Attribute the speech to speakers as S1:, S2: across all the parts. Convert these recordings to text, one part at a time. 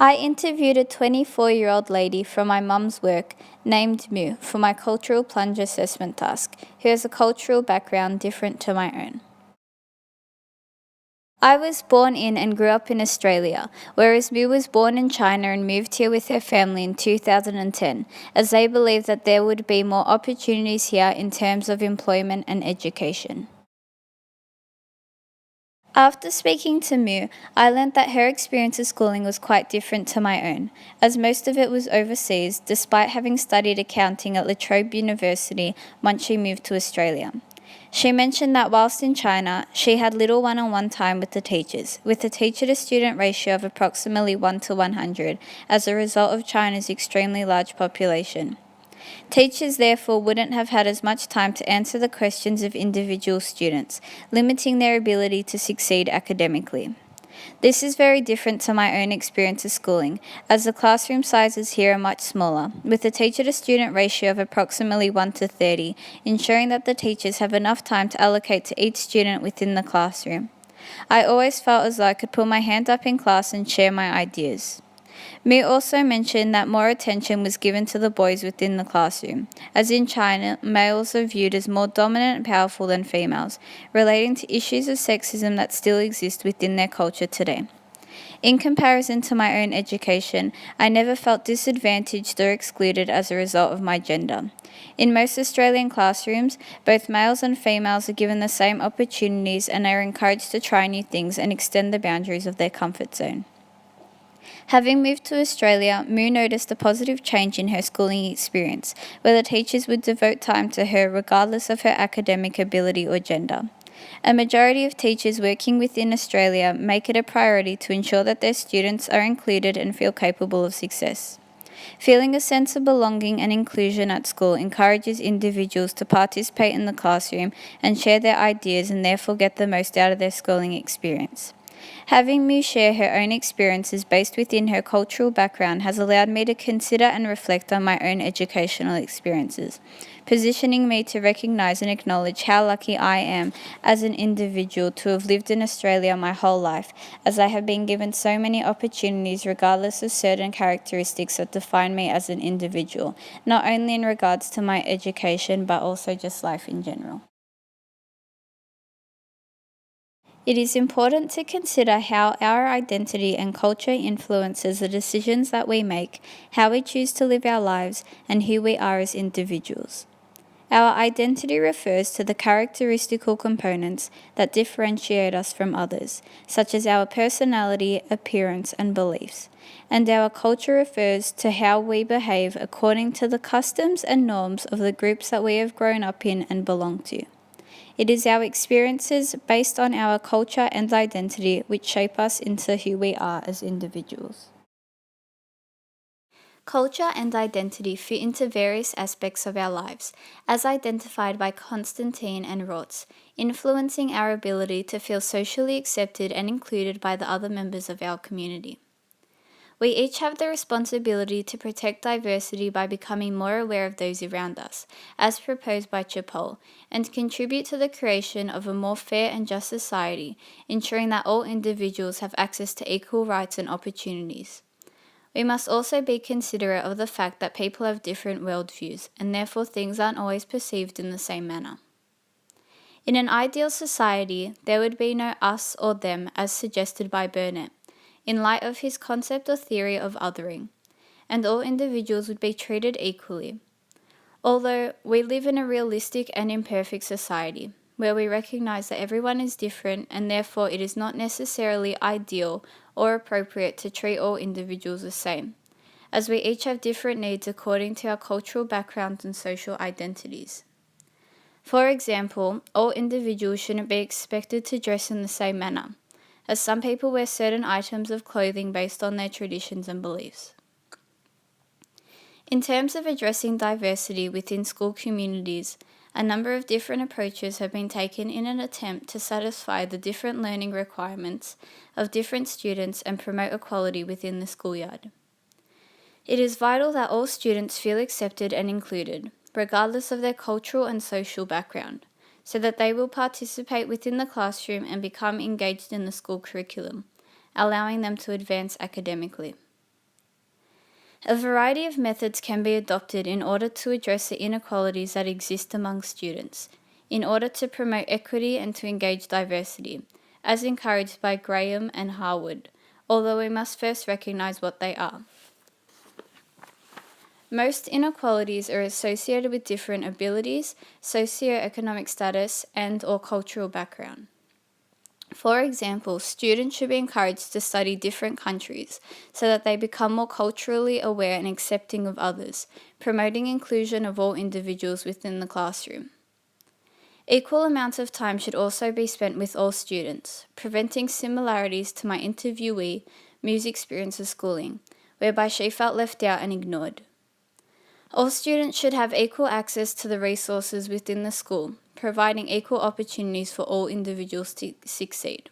S1: I interviewed a 24-year-old lady from my mum's work named Mu for my cultural plunge assessment task, who has a cultural background different to my own. I was born in and grew up in Australia, whereas Mu was born in China and moved here with her family in 2010, as they believed that there would be more opportunities here in terms of employment and education. After speaking to Mu, I learnt that her experience of schooling was quite different to my own, as most of it was overseas, despite having studied accounting at La Trobe University once she moved to Australia. She mentioned that whilst in China, she had little one-on-one time with the teachers, with a teacher-to-student ratio of approximately 1 to 100, as a result of China's extremely large population. Teachers therefore wouldn't have had as much time to answer the questions of individual students, limiting their ability to succeed academically. This is very different to my own experience of schooling, as the classroom sizes here are much smaller, with a teacher-to-student ratio of approximately 1 to 30, ensuring that the teachers have enough time to allocate to each student within the classroom. I always felt as though I could put my hand up in class and share my ideas. Mu also mentioned that more attention was given to the boys within the classroom, as in China, males are viewed as more dominant and powerful than females, relating to issues of sexism that still exist within their culture today. In comparison to my own education, I never felt disadvantaged or excluded as a result of my gender. In most Australian classrooms, both males and females are given the same opportunities and are encouraged to try new things and extend the boundaries of their comfort zone. Having moved to Australia, Mu noticed a positive change in her schooling experience, where the teachers would devote time to her regardless of her academic ability or gender. A majority of teachers working within Australia make it a priority to ensure that their students are included and feel capable of success. Feeling a sense of belonging and inclusion at school encourages individuals to participate in the classroom and share their ideas and therefore get the most out of their schooling experience. Having Mu share her own experiences based within her cultural background has allowed me to consider and reflect on my own educational experiences, positioning me to recognise and acknowledge how lucky I am as an individual to have lived in Australia my whole life, as I have been given so many opportunities regardless of certain characteristics that define me as an individual, not only in regards to my education but also just life in general. It is important to consider how our identity and culture influences the decisions that we make, how we choose to live our lives, and who we are as individuals. Our identity refers to the characteristical components that differentiate us from others, such as our personality, appearance, and beliefs. And our culture refers to how we behave according to the customs and norms of the groups that we have grown up in and belong to. It is our experiences based on our culture and identity which shape us into who we are as individuals. Culture and identity fit into various aspects of our lives, as identified by Constantine and Rorts, influencing our ability to feel socially accepted and included by the other members of our community. We each have the responsibility to protect diversity by becoming more aware of those around us, as proposed by Chapol, and contribute to the creation of a more fair and just society, ensuring that all individuals have access to equal rights and opportunities. We must also be considerate of the fact that people have different worldviews, and therefore things aren't always perceived in the same manner. In an ideal society, there would be no us or them as suggested by Burnett, in light of his concept or theory of othering, and all individuals would be treated equally. Although we live in a realistic and imperfect society, where we recognise that everyone is different and therefore it is not necessarily ideal or appropriate to treat all individuals the same, as we each have different needs according to our cultural backgrounds and social identities. For example, all individuals shouldn't be expected to dress in the same manner, as some people wear certain items of clothing based on their traditions and beliefs. In terms of addressing diversity within school communities, a number of different approaches have been taken in an attempt to satisfy the different learning requirements of different students and promote equality within the schoolyard. It is vital that all students feel accepted and included, regardless of their cultural and social background, so that they will participate within the classroom and become engaged in the school curriculum, allowing them to advance academically. A variety of methods can be adopted in order to address the inequalities that exist among students, in order to promote equity and to engage diversity, as encouraged by Graham and Harwood, although we must first recognize what they are. Most inequalities are associated with different abilities, socioeconomic status, and/or cultural background. For example, students should be encouraged to study different countries so that they become more culturally aware and accepting of others, promoting inclusion of all individuals within the classroom. Equal amounts of time should also be spent with all students, preventing similarities to my interviewee, Mu's experience of schooling, whereby she felt left out and ignored. All students should have equal access to the resources within the school, providing equal opportunities for all individuals to succeed.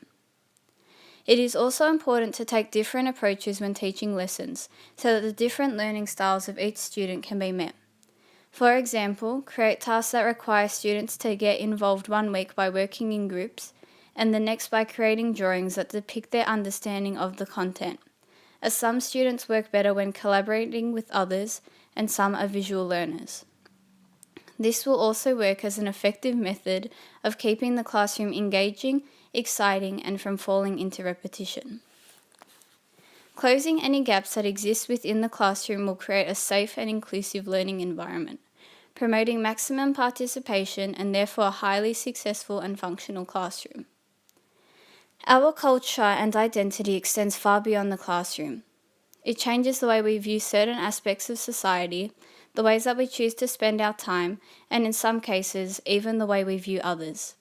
S1: It is also important to take different approaches when teaching lessons so that the different learning styles of each student can be met. For example, create tasks that require students to get involved one week by working in groups and the next by creating drawings that depict their understanding of the content, as some students work better when collaborating with others and some are visual learners. This will also work as an effective method of keeping the classroom engaging, exciting, and from falling into repetition. Closing any gaps that exist within the classroom will create a safe and inclusive learning environment, promoting maximum participation and therefore a highly successful and functional classroom. Our culture and identity extends far beyond the classroom. It changes the way we view certain aspects of society, the ways that we choose to spend our time, and in some cases, even the way we view others.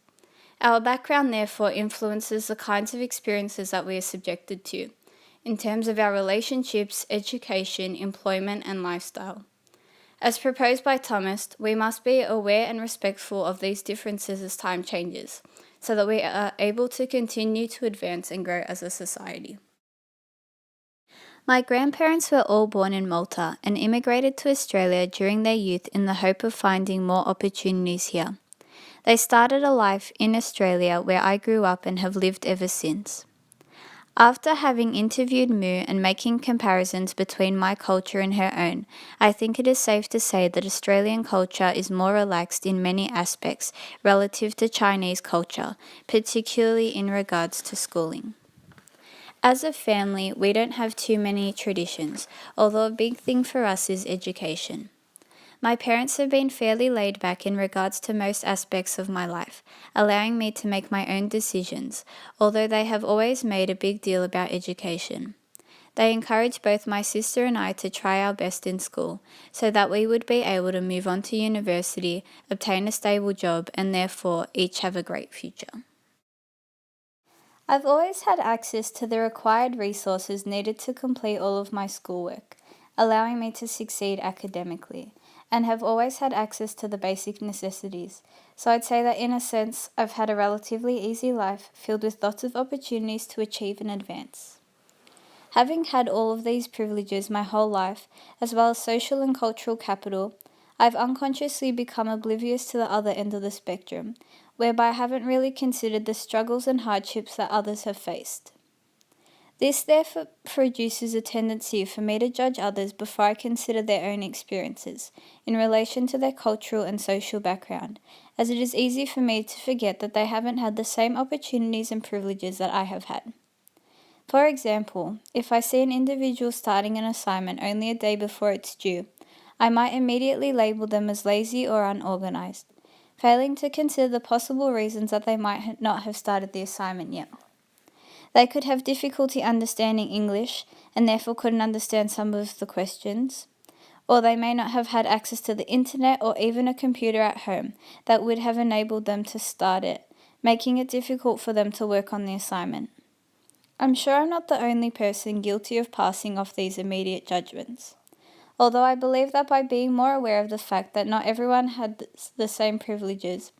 S1: Our background therefore influences the kinds of experiences that we are subjected to, in terms of our relationships, education, employment, and lifestyle. As proposed by Thomas, we must be aware and respectful of these differences as time changes, so that we are able to continue to advance and grow as a society. My grandparents were all born in Malta and immigrated to Australia during their youth in the hope of finding more opportunities here. They started a life in Australia where I grew up and have lived ever since. After having interviewed Mu and making comparisons between my culture and her own, I think it is safe to say that Australian culture is more relaxed in many aspects relative to Chinese culture, particularly in regards to schooling. As a family, we don't have too many traditions, although a big thing for us is education. My parents have been fairly laid back in regards to most aspects of my life, allowing me to make my own decisions, although they have always made a big deal about education. They encouraged both my sister and I to try our best in school, so that we would be able to move on to university, obtain a stable job, and therefore each have a great future. I've always had access to the required resources needed to complete all of my schoolwork, allowing me to succeed academically, and have always had access to the basic necessities. So I'd say that in a sense, I've had a relatively easy life filled with lots of opportunities to achieve and advance. Having had all of these privileges my whole life, as well as social and cultural capital, I've unconsciously become oblivious to the other end of the spectrum, whereby I haven't really considered the struggles and hardships that others have faced. This therefore produces a tendency for me to judge others before I consider their own experiences, in relation to their cultural and social background, as it is easy for me to forget that they haven't had the same opportunities and privileges that I have had. For example, if I see an individual starting an assignment only a day before it's due, I might immediately label them as lazy or unorganized, failing to consider the possible reasons that they might not have started the assignment yet. They could have difficulty understanding English and therefore couldn't understand some of the questions, or they may not have had access to the internet or even a computer at home that would have enabled them to start it, making it difficult for them to work on the assignment. I'm sure I'm not the only person guilty of passing off these immediate judgments, although I believe that by being more aware of the fact that not everyone had the same privileges,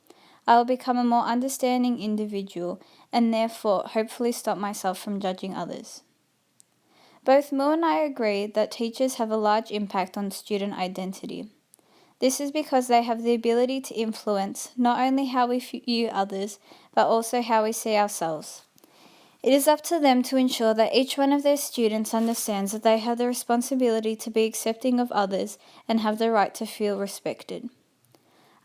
S1: I will become a more understanding individual and therefore hopefully stop myself from judging others. Both Mo and I agree that teachers have a large impact on student identity. This is because they have the ability to influence not only how we view others, but also how we see ourselves. It is up to them to ensure that each one of their students understands that they have the responsibility to be accepting of others and have the right to feel respected.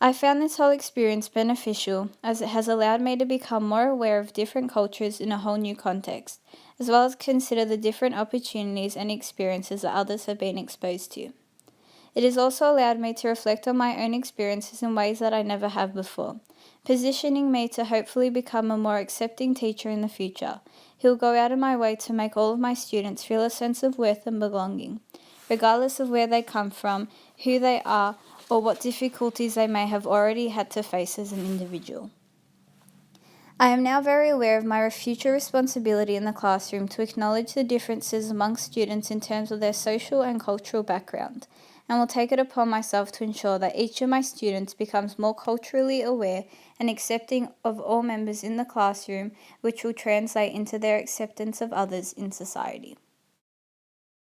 S1: I found this whole experience beneficial as it has allowed me to become more aware of different cultures in a whole new context, as well as consider the different opportunities and experiences that others have been exposed to. It has also allowed me to reflect on my own experiences in ways that I never have before, positioning me to hopefully become a more accepting teacher in the future, who will go out of my way to make all of my students feel a sense of worth and belonging, regardless of where they come from, who they are, or what difficulties they may have already had to face as an individual. I am now very aware of my future responsibility in the classroom to acknowledge the differences amongst students in terms of their social and cultural background, and will take it upon myself to ensure that each of my students becomes more culturally aware and accepting of all members in the classroom, which will translate into their acceptance of others in society.